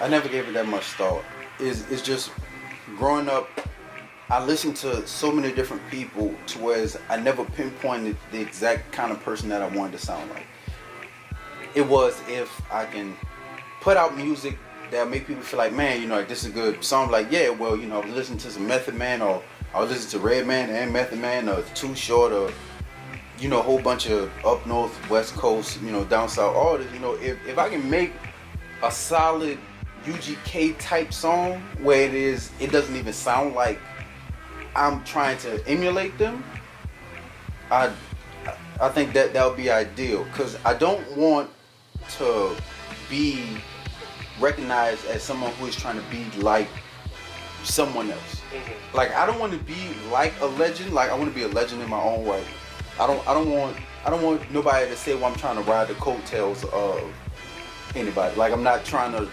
I never gave it that much thought. It's just growing up. I listened to so many different people to whereas I never pinpointed the exact kind of person that I wanted to sound like. It was if I can put out music that make people feel like, man, you know, like, this is a good song. Like, yeah, well, you know, I was listening to some Method Man, or I was listening to Redman and Method Man, or Too Short, or you know, a whole bunch of up north, west coast, you know, down south artists. You know, if I can make a solid UGK type song where it doesn't even sound like I'm trying to emulate them, I think that would be ideal, because I don't want to be recognized as someone who is trying to be like someone else. Mm-hmm. Like, I don't want to be like a legend. Like, I want to be a legend in my own way. I don't want nobody to say, well, I'm trying to ride the coattails of anybody. Like, I'm not trying to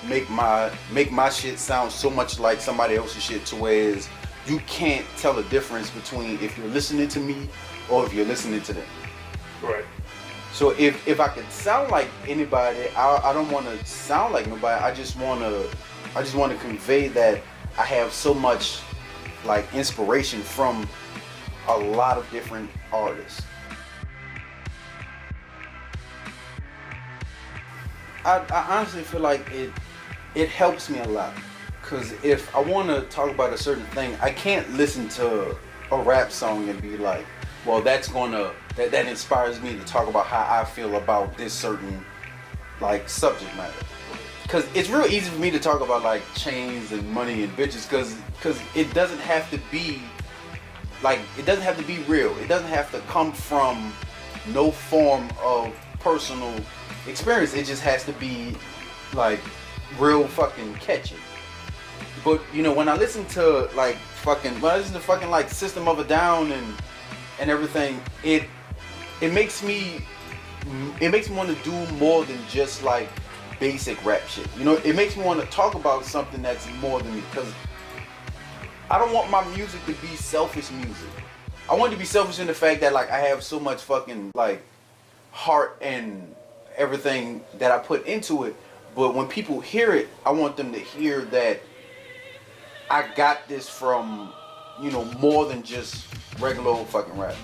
make my shit sound so much like somebody else's shit to where you can't tell the difference between if you're listening to me or if you're listening to them. Right. So if I could sound like anybody, I don't want to sound like nobody. I just want to convey that I have so much like inspiration from a lot of different artists. I honestly feel like it helps me a lot, because if I want to talk about a certain thing, I can't listen to a rap song and be like, well, that inspires me to talk about how I feel about this certain like subject matter. Because it's real easy for me to talk about like chains and money and bitches, because it doesn't have to be like, it doesn't have to be real. It doesn't have to come from no form of personal experience. It just has to be like real fucking catchy. But you know, when I listen to fucking like System of a Down and everything, it makes me want to do more than just like basic rap shit. You know, it makes me want to talk about something that's more than me, because I don't want my music to be selfish music. I want it to be selfish in the fact that like I have so much fucking like heart and everything that I put into it, but when people hear it, I want them to hear that I got this from, you know, more than just regular old fucking rap.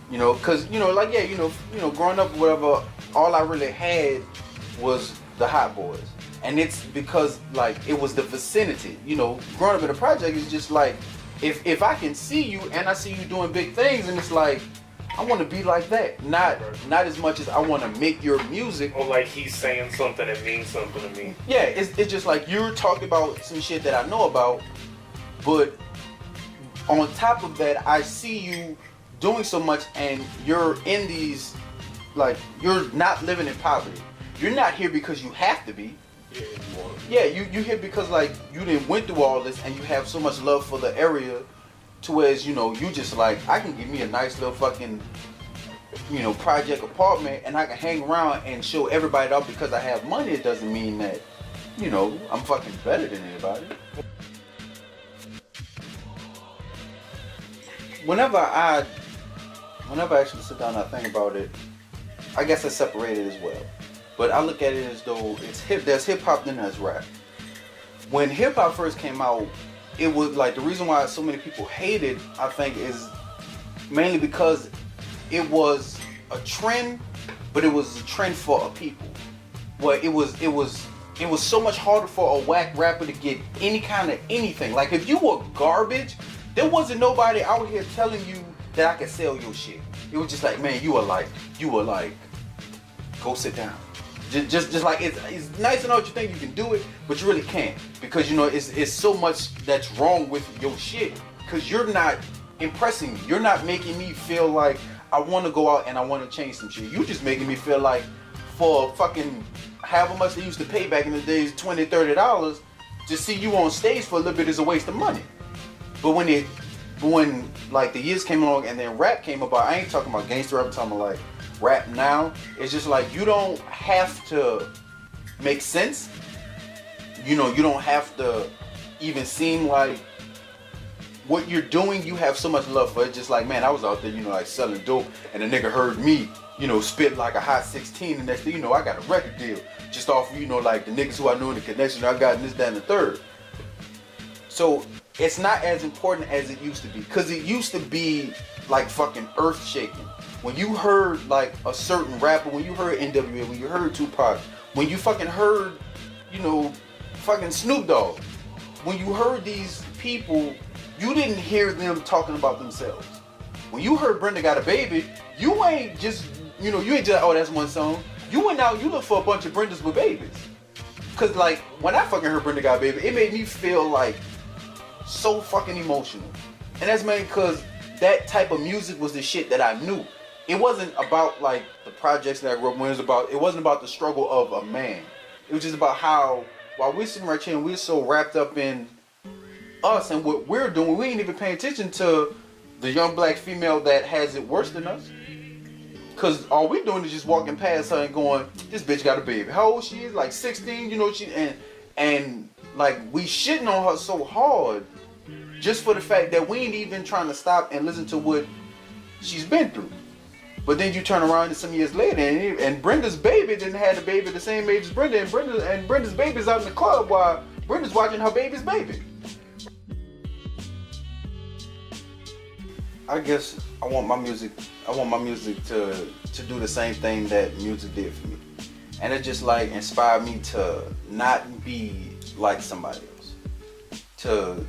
You know, cause you know, like, yeah, you know, growing up, whatever, all I really had was the Hot Boys, and it's because like it was the vicinity. You know, growing up in the project is just like, if I can see you and I see you doing big things, and it's like, I want to be like that. Not as much as I want to make your music. Or like he's saying something that means something to me. Yeah, it's just like you're talking about some shit that I know about, but on top of that, I see you doing so much, and you're in these, like, you're not living in poverty. You're not here because you have to be. Yeah, you here because like you didn't went through all this, and you have so much love for the area, to whereas, you know, you just like, I can give me a nice little fucking, you know, project apartment, and I can hang around and show everybody up because I have money. It doesn't mean that, you know, I'm fucking better than anybody. Whenever I actually sit down and I think about it, I guess I separate it as well. But I look at it as though there's hip hop, then there's rap. When hip hop first came out, it was like, the reason why so many people hate it, I think, is mainly because it was a trend, but it was a trend for a people. Where it was so much harder for a whack rapper to get any kind of anything. Like, if you were garbage, there wasn't nobody out here telling you that I could sell your shit. It was just like, man, you were like, go sit down. Just like, it's nice to know that you think you can do it, but you really can't, because you know it's so much that's wrong with your shit, because you're not impressing me. You're not making me feel like I want to go out and I want to change some shit. You just making me feel like for fucking however much they used to pay back in the days, $20, $30, to see you on stage for a little bit is a waste of money. But when like the years came along and then rap came about, I ain't talking about gangster rap, I'm talking about like rap now. It's just like, you don't have to make sense. You know, you don't have to even seem like what you're doing, you have so much love for it. Just like, man, I was out there, you know, like selling dope, and a nigga heard me spit like a hot 16, and next thing you know, I got a record deal just off, like the niggas who I knew in the connection I got, and this, that, and the third. So it's not as important as it used to be, because it used to be like fucking earth shaking. When you heard like a certain rapper, when you heard NWA, when you heard Tupac, when you fucking heard, fucking Snoop Dogg, when you heard these people, you didn't hear them talking about themselves. When you heard Brenda Got a Baby, you ain't just, you ain't just, oh, that's one song. You went out, you look for a bunch of Brendas with babies. Cause like, when I fucking heard Brenda Got a Baby, it made me feel like so fucking emotional. And that's mainly cause that type of music was the shit that I knew. It wasn't about like the projects that I grew up with. It wasn't about the struggle of a man. It was just about how, while we're sitting right here and we're so wrapped up in us and what we're doing, we ain't even paying attention to the young black female that has it worse than us. Cause all we doing is just walking past her and going, this bitch got a baby. How old she is? Like 16, and like we shitting on her so hard just for the fact that we ain't even trying to stop and listen to what she's been through. But then you turn around and some years later and Brenda's baby didn't have the baby the same age as Brenda, and Brenda's baby's out in the club while Brenda's watching her baby's baby. I guess I want my music to do the same thing that music did for me. And it just like inspired me to not be like somebody else. To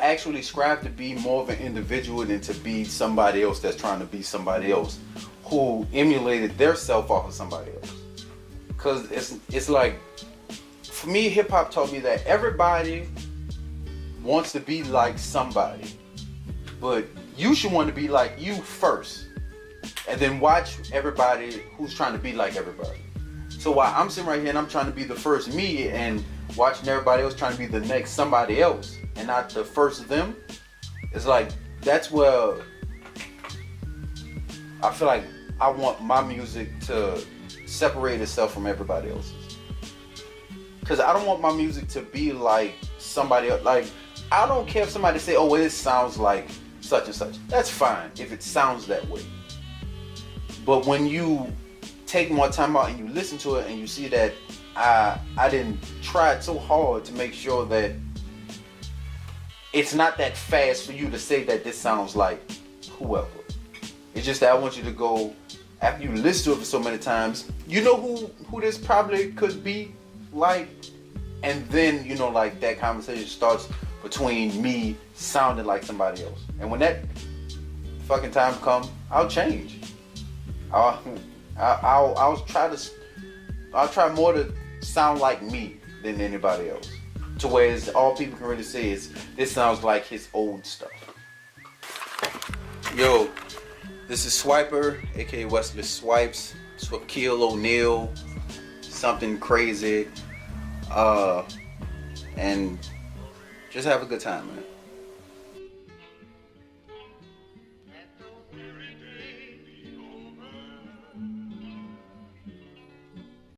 actually strive to be more of an individual than to be somebody else that's trying to be somebody else who emulated their self off of somebody else. Cause it's like, for me, hip hop taught me that everybody wants to be like somebody, but you should want to be like you first, and then watch everybody who's trying to be like everybody. So while I'm sitting right here and I'm trying to be the first me and watching everybody else trying to be the next somebody else and not the first them, it's like, that's where I feel like I want my music to separate itself from everybody else's. Cause I don't want my music to be like somebody else. Like, I don't care if somebody say, oh, well, it sounds like such and such. That's fine if it sounds that way. But when you take more time out and you listen to it and you see that I didn't try so hard to make sure that it's not that fast for you to say that this sounds like whoever. It's just that I want you to go, after you listen to it for so many times, you know who this probably could be like, and then like that conversation starts between me sounding like somebody else. And when that fucking time comes, I'll change. I'll try more to sound like me than anybody else. To where all people can really say is, this sounds like his old stuff. Yo, this is Swiper, aka Wesley Swipes, Swapkeel O'Neal, something crazy. And just have a good time, man.